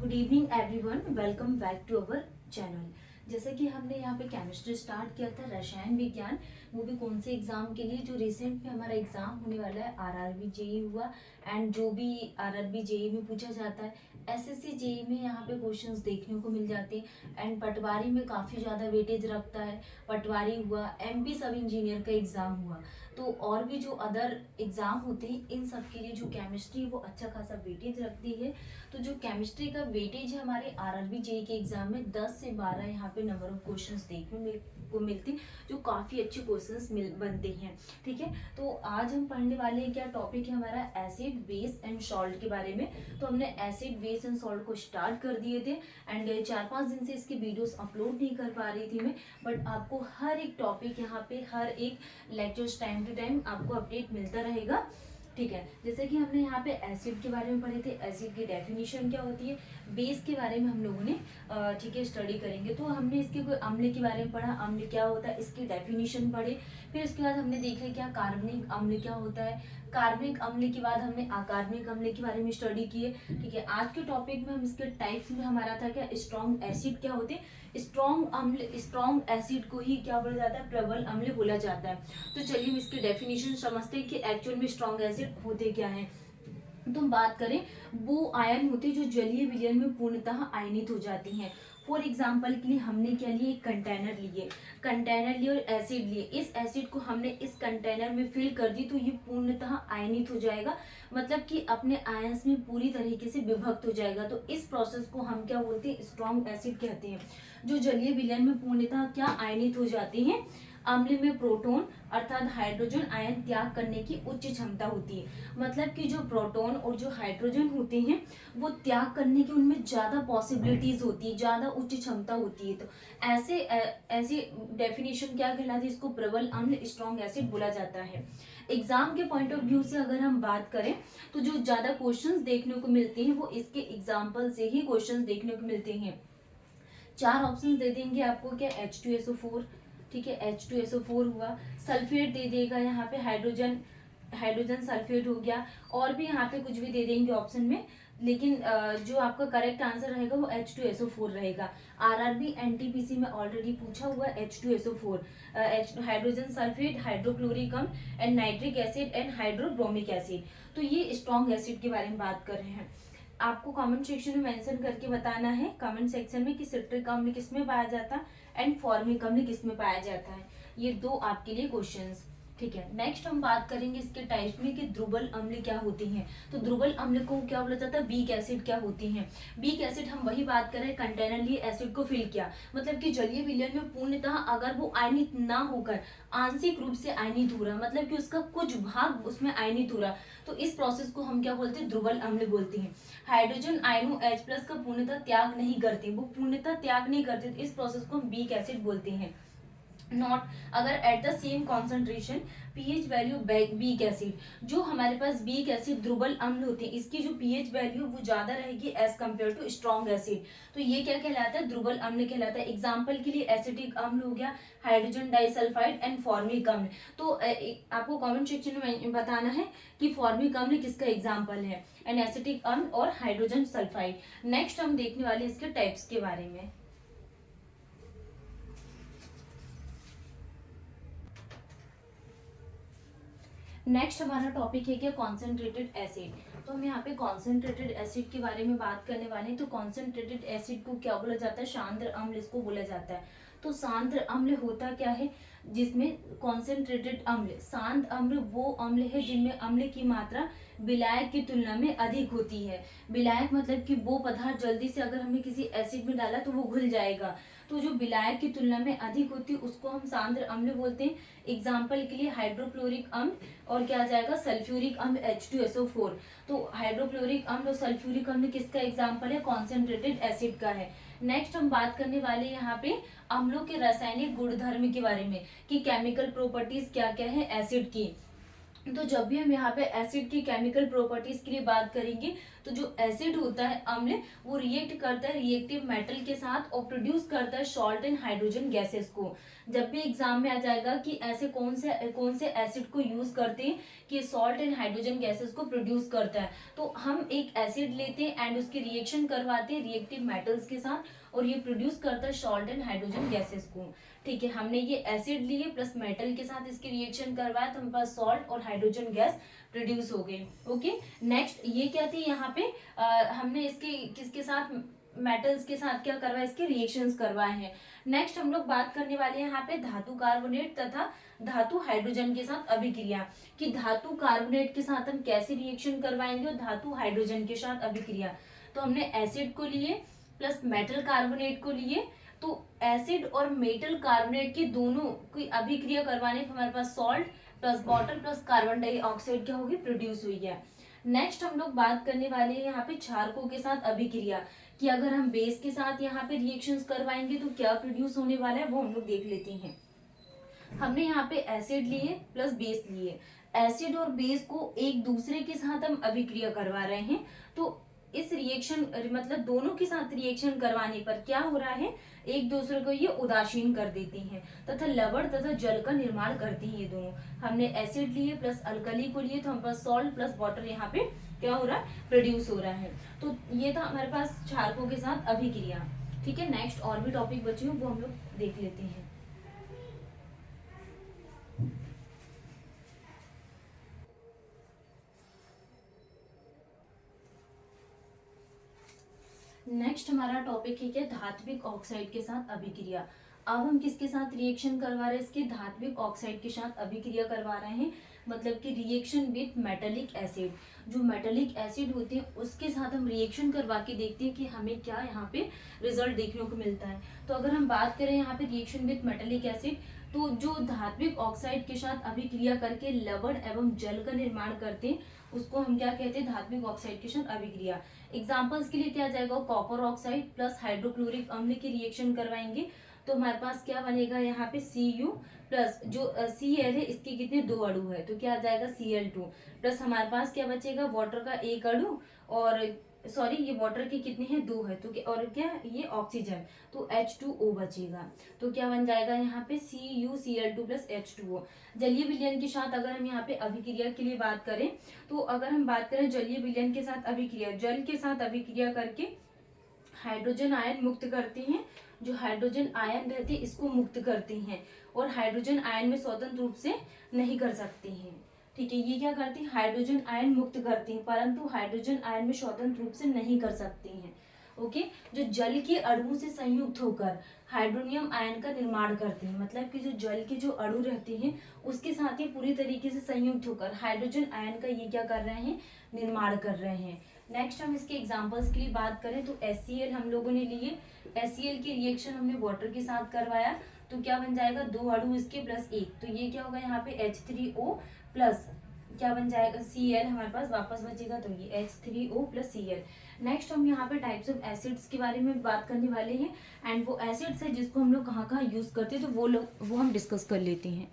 Good evening everyone, welcome back to our channel. जैसे कि हमने यहाँ पे केमिस्ट्री स्टार्ट किया था, रसायन विज्ञान, वो भी कौन से एग्जाम के लिए, जो रिसेंट में हमारा एग्जाम होने वाला है आरआरबी जेई हुआ, एंड जो भी आरआरबी जेई में पूछा जाता है, एसएससी जेई में यहाँ पे क्वेश्चंस देखने को मिल जाते हैं। एंड पटवारी में काफ़ी ज़्यादा वेटेज रखता है, पटवारी हुआ, एमपी सब इंजीनियर का एग्ज़ाम हुआ, तो और भी जो अदर एग्ज़ाम होते हैं इन सब के लिए जो केमिस्ट्री वो अच्छा खासा वेटेज रखती है। तो जो केमिस्ट्री का वेटेज है हमारे आरआरबी जेई के एग्जाम में 10 से 12 यहाँ पे नंबर ऑफ क्वेश्चंस देखने को मिलते हैं, जो काफ़ी अच्छे क्वेश्चंस बनते हैं। ठीक है, तो आज हम पढ़ने वाले हैं, क्या टॉपिक है हमारा, एसिड बेस एंड सॉल्ट के बारे में। तो हमने एसिड बेस एंड सॉल्ट को स्टार्ट कर दिए थे, एंड 4-5 दिन से इसकी वीडियोस अपलोड नहीं कर पा रही थी मैं, बट आपको हर एक टॉपिक यहाँ पे हर एक लेक्चर्स टाइम टू टाइम आपको अपडेट मिलता रहेगा। ठीक है, जैसे कि हमने यहाँ पे एसिड के बारे में पढ़े थे, एसिड की डेफिनेशन क्या होती है, बेस के बारे में हम लोगों ने ठीक है स्टडी करेंगे। तो हमने इसके कोई अम्ल के बारे में पढ़ा, अम्ल क्या होता है, इसकी डेफिनेशन पढ़े। फिर उसके बाद हमने देखा क्या कार्बनिक अम्ल क्या होता है, कार्बनिक अम्ल के बाद हमने अकार्बनिक अम्ल के बारे में स्टडी किए। ठीक है, आज के टॉपिक में हम इसके टाइप्स में हमारा था क्या, स्ट्रॉन्ग एसिड क्या होते हैं, स्ट्रॉन्ग अम्ल, स्ट्रॉन्ग एसिड को ही क्या बोला जाता है, प्रबल अम्ल बोला जाता है। तो चलिए हम इसकी डेफिनेशन समझते हैं कि एक्चुअल में स्ट्रॉन्ग एसिड होते क्या हैं। तो हम बात करें, वो आयन होते जो जलीय विलयन में पूर्णतः आयनित हो जाती हैं। फॉर एग्जाम्पल के लिए हमने क्या लिए, एक कंटेनर लिए और एसिड लिए, इस एसिड को हमने इस कंटेनर में फिल कर दी तो ये पूर्णतः आयनित हो जाएगा, मतलब कि अपने आयंस में पूरी तरीके से विभक्त हो जाएगा। तो इस प्रोसेस को हम क्या बोलते हैं, स्ट्रॉन्ग एसिड कहते हैं। जो जलीय विलयन में पूर्णतः क्या आयनित हो जाती हैं, अम्ल में प्रोटॉन अर्थात हाइड्रोजन आयन त्याग करने की उच्च क्षमता होती है, मतलब कि जो प्रोटॉन और जो हाइड्रोजन होते हैं वो त्याग करने की उनमें ज्यादा पॉसिबिलिटीज होती है, ज्यादा उच्च क्षमता होती है। तो ऐसी डेफिनेशन क्या कहलाती है, इसको प्रबल अम्ल स्ट्रॉन्ग एसिड बोला जाता है। एग्जाम के पॉइंट ऑफ व्यू से अगर हम बात करें तो जो ज्यादा क्वेश्चंस देखने को मिलते हैं वो इसके एग्जाम्पल से ही क्वेश्चंस देखने को मिलते हैं। 4 ऑप्शन दे देंगे आपको, क्या H2SO4, ठीक है H2SO4 हुआ, सल्फेट दे देगा यहाँ पे, हाइड्रोजन सल्फेट हो गया, और भी यहाँ पे कुछ भी दे देंगे ऑप्शन में, लेकिन जो आपका करेक्ट आंसर रहेगा वो H2SO4 रहेगा। आरआरबी एनटीपीसी में ऑलरेडी पूछा हुआ H2SO4, हाइड्रोजन सल्फेट, हाइड्रोक्लोरिक अम्ल and nitric acid and hydrobromic acid. तो ये स्ट्रॉन्ग एसिड के बारे में बात कर रहे हैं। आपको कमेंट सेक्शन में मेंशन करके बताना है कमेंट सेक्शन में कि सिट्रिक अम्ल किस में पाया जाता है एंड फॉर्मिक अम्ल किस में पाया जाता है। ये 2 आपके लिए क्वेश्चंस। ठीक है, नेक्स्ट हम बात करेंगे इसके टाइप में कि ध्रुवल अम्ल क्या होती हैं। तो ध्रुवल अम्ल को क्या बोला जाता है, वीक एसिड क्या होती हैं। वीक एसिड हम वही बात करें, कंटेनर लिए एसिड को फिल किया, मतलब कि जलीय विलयन में पूर्णतः अगर वो आयनित ना होकर आंशिक रूप से आयनित हो रहा, मतलब कि उसका कुछ भाग उसमें आयनित हो रहा, तो इस प्रोसेस को हम क्या बोलते हैं, ध्रुवल अम्ल बोलते हैं। हाइड्रोजन आयनों H+ का पूर्णतः त्याग नहीं करते, वो पूर्णतः त्याग नहीं करते, तो इस प्रोसेस को हम वीक एसिड बोलते हैं। नॉट अगर at the same concentration pH value weak acid, जो हमारे पास वीक एसिड ध्रुवल अम्ल होते हैं इसकी जो पीएच वैल्यू वो ज्यादा रहेगी as compared to strong acid, तो ये क्या कहलाता है, ध्रुवल अम्ल कहलाता है। एग्जाम्पल के लिए एसिटिक अम्ल हो गया, हाइड्रोजन डाइसल्फाइड एंड फॉर्मिक अम्ल। तो आपको कमेंट सेक्शन में बताना है कि फॉर्मिक अम्ल किसका एग्जाम्पल है, एंड एसिटिक अम्ल और हाइड्रोजन सल्फाइड। नेक्स्ट हम देखने वाले इसके टाइप्स के बारे में। नेक्स्ट हमारा टॉपिक है क्या, कॉन्सेंट्रेटेड एसिड। तो हम यहाँ पे कॉन्सेंट्रेटेड एसिड के बारे में बात करने वाले हैं। तो कॉन्सेंट्रेटेड एसिड को क्या बोला जाता है, सांद्र अम्ल इसको बोला जाता है। तो सांद्र अम्ल होता क्या है, जिसमें कॉन्सेंट्रेटेड अम्ल, सांद्र अम्ल वो अम्ल है जिनमें अम्ल की मात्रा विलायक की तुलना में अधिक होती है। विलायक मतलब कि वो पदार्थ जल्दी से अगर हमने किसी एसिड में डाला तो वो घुल जाएगा, तो जो विलायक की तुलना में अधिक होती है उसको हम सांद्र अम्ल बोलते हैं। एग्जाम्पल के लिए हाइड्रोक्लोरिक अम्ल और क्या आ जाएगा, सल्फ्यूरिक अम्ल H2SO4। तो हाइड्रोक्लोरिक अम्ल और सल्फ्यूरिक अम्ल किसका एग्जाम्पल है, कॉन्सेंट्रेटेड एसिड का है। नेक्स्ट हम बात करने वाले यहाँ पे अम्लों के रासायनिक गुणधर्म के बारे में कि केमिकल प्रॉपर्टीज क्या क्या है एसिड की। तो जब भी हम यहाँ पे एसिड की केमिकल प्रॉपर्टीज के लिए बात करेंगे, तो जो एसिड होता है अम्ल, वो रिएक्ट करता है रिएक्टिव मेटल के साथ और प्रोड्यूस करता है सॉल्ट एंड हाइड्रोजन गैसेस को। जब भी एग्जाम में आ जाएगा कि ऐसे कौन से एसिड को यूज करते हैं कि सॉल्ट एंड हाइड्रोजन गैसेस को प्रोड्यूस करता है, तो हम एक एसिड लेते हैं एंड उसकी रिएक्शन करवाते हैं रिएक्टिव मेटल्स के साथ और ये प्रोड्यूस करता है सॉल्ट एंड हाइड्रोजन गैसेस को। ठीक है, हमने ये एसिड लिए प्लस मेटल के साथ इसकी रिएक्शन करवाया तो हमारे पास सॉल्ट और हाइड्रोजन गैस प्रोड्यूस हो गई। ओके, नेक्स्ट ये क्या थी यहाँ पे हमने इसके किसके साथ, मेटल्स के साथ क्या करवाया, इसके रिएक्शंस करवाए हैं। नेक्स्ट हम लोग बात करने वाले हैं यहाँ पे धातु कार्बोनेट तथा धातु हाइड्रोजन के साथ अभिक्रिया, कि धातु कार्बोनेट के साथ हम कैसे रिएक्शन करवाएंगे और धातु हाइड्रोजन के साथ अभिक्रिया। तो हमने एसिड को लिए प्लस मेटल कार्बोनेट को लिए, तो एसिड और मेटल कार्बोनेट के दोनों की अभिक्रिया करवाने पर हमारे पास salt plus water plus carbon dioxide क्या होगी, प्रोड्यूस हुई है। नेक्स्ट हम लोग बात करने वाले हैं यहाँ पे क्षारकों के साथ अभिक्रिया, कि अगर हम बेस के साथ यहाँ पे रिएक्शंस करवाएंगे तो क्या प्रोड्यूस होने वाला है, वो हम लोग देख लेते हैं। हमने यहाँ पे एसिड लिए प्लस बेस लिए, एसिड और बेस को एक दूसरे के साथ हम अभिक्रिया करवा रहे हैं, तो इस रिएक्शन मतलब दोनों के साथ रिएक्शन करवाने पर क्या हो रहा है, एक दूसरे को ये उदासीन कर देती हैं तथा लवण तथा जल का निर्माण करती हैं ये दोनों। हमने एसिड लिए प्लस अल्कली को लिए तो हमारे पास सॉल्ट प्लस वाटर यहाँ पे क्या हो रहा है, प्रोड्यूस हो रहा है। तो ये था हमारे पास क्षारकों के साथ अभिक्रिया। ठीक है, नेक्स्ट और भी टॉपिक बचे हैं वो हम लोग देख लेते हैं। नेक्स्ट हमारा टॉपिक है क्या, धात्विक ऑक्साइड के साथ अभिक्रिया। अब हम किसके साथ रिएक्शन करवा रहे हैं, इसके धात्विक ऑक्साइड के साथ अभिक्रिया करवा रहे हैं, मतलब कि रिएक्शन विथ मेटेलिक एसिड। जो मेटेलिक एसिड होते हैं उसके साथ हम रिएक्शन करवा के देखते हैं कि हमें क्या यहाँ पे रिजल्ट देखने को मिलता है। तो अगर हम बात करें यहाँ पे रिएक्शन विथ मेटेलिक एसिड, तो जो धात्विक ऑक्साइड के साथ अभिक्रिया करके लवण एवं जल का निर्माण करते हैं उसको हम क्या कहते हैं, धात्विक ऑक्साइड के साथ अभिक्रिया। एग्जाम्पल्स के लिए क्या जाएगा, कॉपर ऑक्साइड प्लस हाइड्रोक्लोरिक अम्ल की रिएक्शन करवाएंगे तो हमारे पास क्या बनेगा यहाँ पे Cu प्लस जो Cl है इसके कितने, 2 अणु है तो क्या आ जाएगा Cl2 प्लस हमारे पास क्या बचेगा, वाटर का 1 अणु और सॉरी ये वाटर के कितने हैं, 2 है तो क्या, और क्या ये ऑक्सीजन तो H2O बचेगा। तो क्या बन जाएगा यहाँ पे CuCl2 प्लस H2O। जलीय विलयन के साथ अगर हम यहाँ पे अभिक्रिया के लिए बात करें, तो अगर हम बात करें जलीय विलयन के साथ अभिक्रिया, जल के साथ अभिक्रिया करके हाइड्रोजन आयन मुक्त करते हैं, जो हाइड्रोजन आयन रहते हैं इसको मुक्त करते हैं और हाइड्रोजन आयन में स्वतंत्र रूप से नहीं कर सकते हैं। ठीक है, ये क्या करते हैं, हाइड्रोजन आयन मुक्त करते हैं परंतु हाइड्रोजन आयन में स्वतंत्र रूप से नहीं कर सकते हैं। ओके, जो जल के अणुओं से संयुक्त होकर हाइड्रोनियम आयन का निर्माण करते हैं, मतलब कि जो जल के जो अणु रहते हैं उसके साथ ही पूरी तरीके से संयुक्त होकर हाइड्रोजन आयन का ये क्या कर रहे हैं, निर्माण कर रहे हैं। नेक्स्ट हम इसके एग्जांपल्स के लिए बात करें तो HCl हम लोगों ने लिए, HCl की रिएक्शन हमने वाटर के साथ करवाया तो क्या बन जाएगा, 2 अणु इसके प्लस 1 तो ये क्या होगा यहाँ पे H3O प्लस क्या बन जाएगा Cl हमारे पास वापस बचेगा तो ये H3O प्लस Cl। नेक्स्ट हम यहाँ पे टाइप्स ऑफ एसिड्स के बारे में बात करने वाले हैं एंड वो एसिड्स है जिसको हम लोग कहाँ कहाँ यूज करते हैं तो वो हम डिस्कस कर लेते हैं।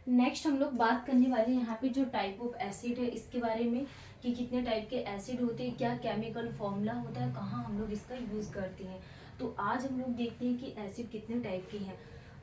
नेक्स्ट हम लोग बात करने वाले हैं यहाँ पे जो टाइप ऑफ एसिड है इसके बारे में, कि कितने टाइप के एसिड होते हैं, क्या केमिकल फॉर्मूला होता है, कहाँ हम लोग इसका यूज करते हैं। तो आज हम लोग देखते हैं कि एसिड कितने टाइप के हैं।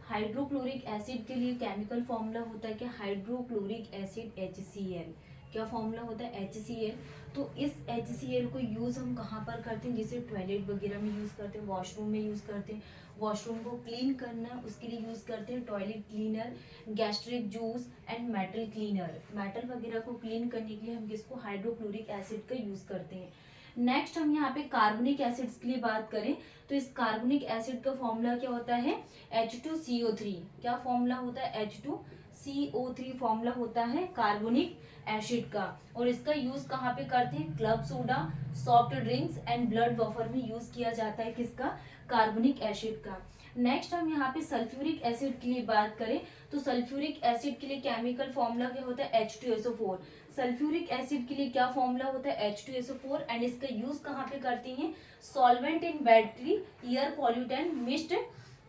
हाइड्रोक्लोरिक एसिड के लिए केमिकल फॉर्मूला होता है कि हाइड्रोक्लोरिक एसिड HCl। क्या फॉर्मूला होता है, HCl। तो इस HCl को यूज़ हम कहाँ पर करते हैं, जैसे टॉयलेट वगैरह में यूज़ करते हैं, वॉशरूम में यूज़ करते हैं, वॉशरूम को क्लीन करना उसके लिए यूज़ करते हैं toilet cleaner, gastric juice and metal cleaner. Metal वगैरह को क्लीन करने के लिए हम किसको, हाइड्रोक्लोरिक एसिड का यूज़ करते हैं। नेक्स्ट हम यहाँ पे कार्बनिक एसिड्स के लिए बात करें तो इस कार्बनिक एसिड का फॉर्मूला क्या होता है, H2CO3। क्या फॉर्मूला होता है, H2CO3 फॉर्मूला होता है कार्बनिक एसिड का, और इसका यूज कहाँ पे करते हैं, club soda, soft drinks and blood buffer में यूज किया जाता है किसका, कार्बनिक एसिड का। नेक्स्ट हम यहाँ पे सल्फ्यूरिक एसिड के लिए बात करें तो सल्फ्यूरिक एसिड के लिए केमिकल फॉर्मूला क्या होता है, H2SO4। सल्फ्यूरिक एसिड के लिए क्या फॉर्मूला होता है, H2SO4 एंड इसका यूज कहाँ पे करते हैं, solvent in battery, air pollutant, mist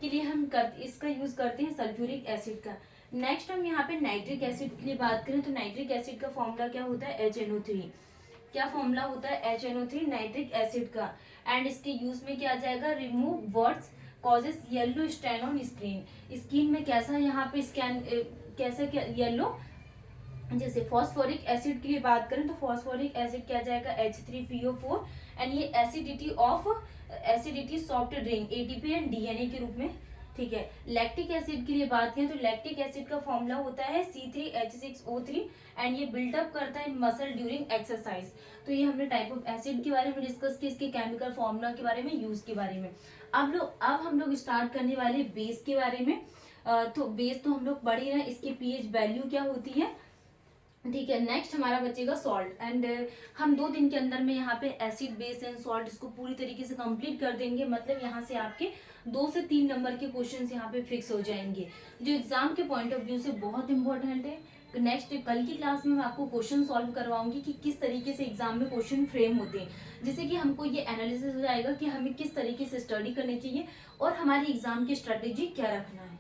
के लिए हम इसका यूज करते हैं सल्फ्यूरिक एसिड का। नेक्स्ट हम यहाँ पे नाइट्रिक एसिड के लिए बात करें तो नाइट्रिक एसिड का फॉर्मूला क्या होता है, HNO3। क्या फॉर्मूला होता है, HNO3 नाइट्रिक एसिड का। एंड इसके यूज में क्या आ जाएगा, remove words causes yellow stain on screen. Skin में कैसा यहाँ पे स्कैन कैसा क्या येलो। जैसे फॉस्फोरिक एसिड की बात करें तो फॉस्फोरिक एसिड क्या जाएगा, H3PO4। एंड ये acidity soft drink ATP and DNA के रूप में, ठीक है। लैक्टिक एसिड के लिए बात करें तो लैक्टिक एसिड का फॉर्मूला होता है C3H6O3 एंड ये बिल्डअप करता है मसल ड्यूरिंग एक्सरसाइज। तो ये हमने टाइप ऑफ एसिड के बारे में डिस्कस किया, इसके केमिकल फॉर्मूला के बारे में, यूज के बारे में। अब हम लोग स्टार्ट करने वाले बेस के बारे में। तो बेस तो हम लोग पढ़ ही रहे हैं, इसकी pH वैल्यू क्या होती है, ठीक है। नेक्स्ट हमारा बचेगा सॉल्ट। एंड हम 2 दिन के अंदर में यहाँ पे एसिड बेस एंड सॉल्ट इसको पूरी तरीके से कंप्लीट कर देंगे। मतलब यहाँ से आपके 2 से 3 नंबर के क्वेश्चंस यहाँ पे फिक्स हो जाएंगे, जो एग्जाम के पॉइंट ऑफ व्यू से बहुत इंपॉर्टेंट है। नेक्स्ट कल की क्लास में मैं आपको क्वेश्चन सॉल्व करवाऊंगी कि किस तरीके से एग्जाम में क्वेश्चन फ्रेम होते हैं, जिससे कि हमको ये एनालिसिस हो जाएगा कि हमें किस तरीके से स्टडी करनी चाहिए और हमारी एग्जाम की स्ट्रेटेजी क्या रखना है।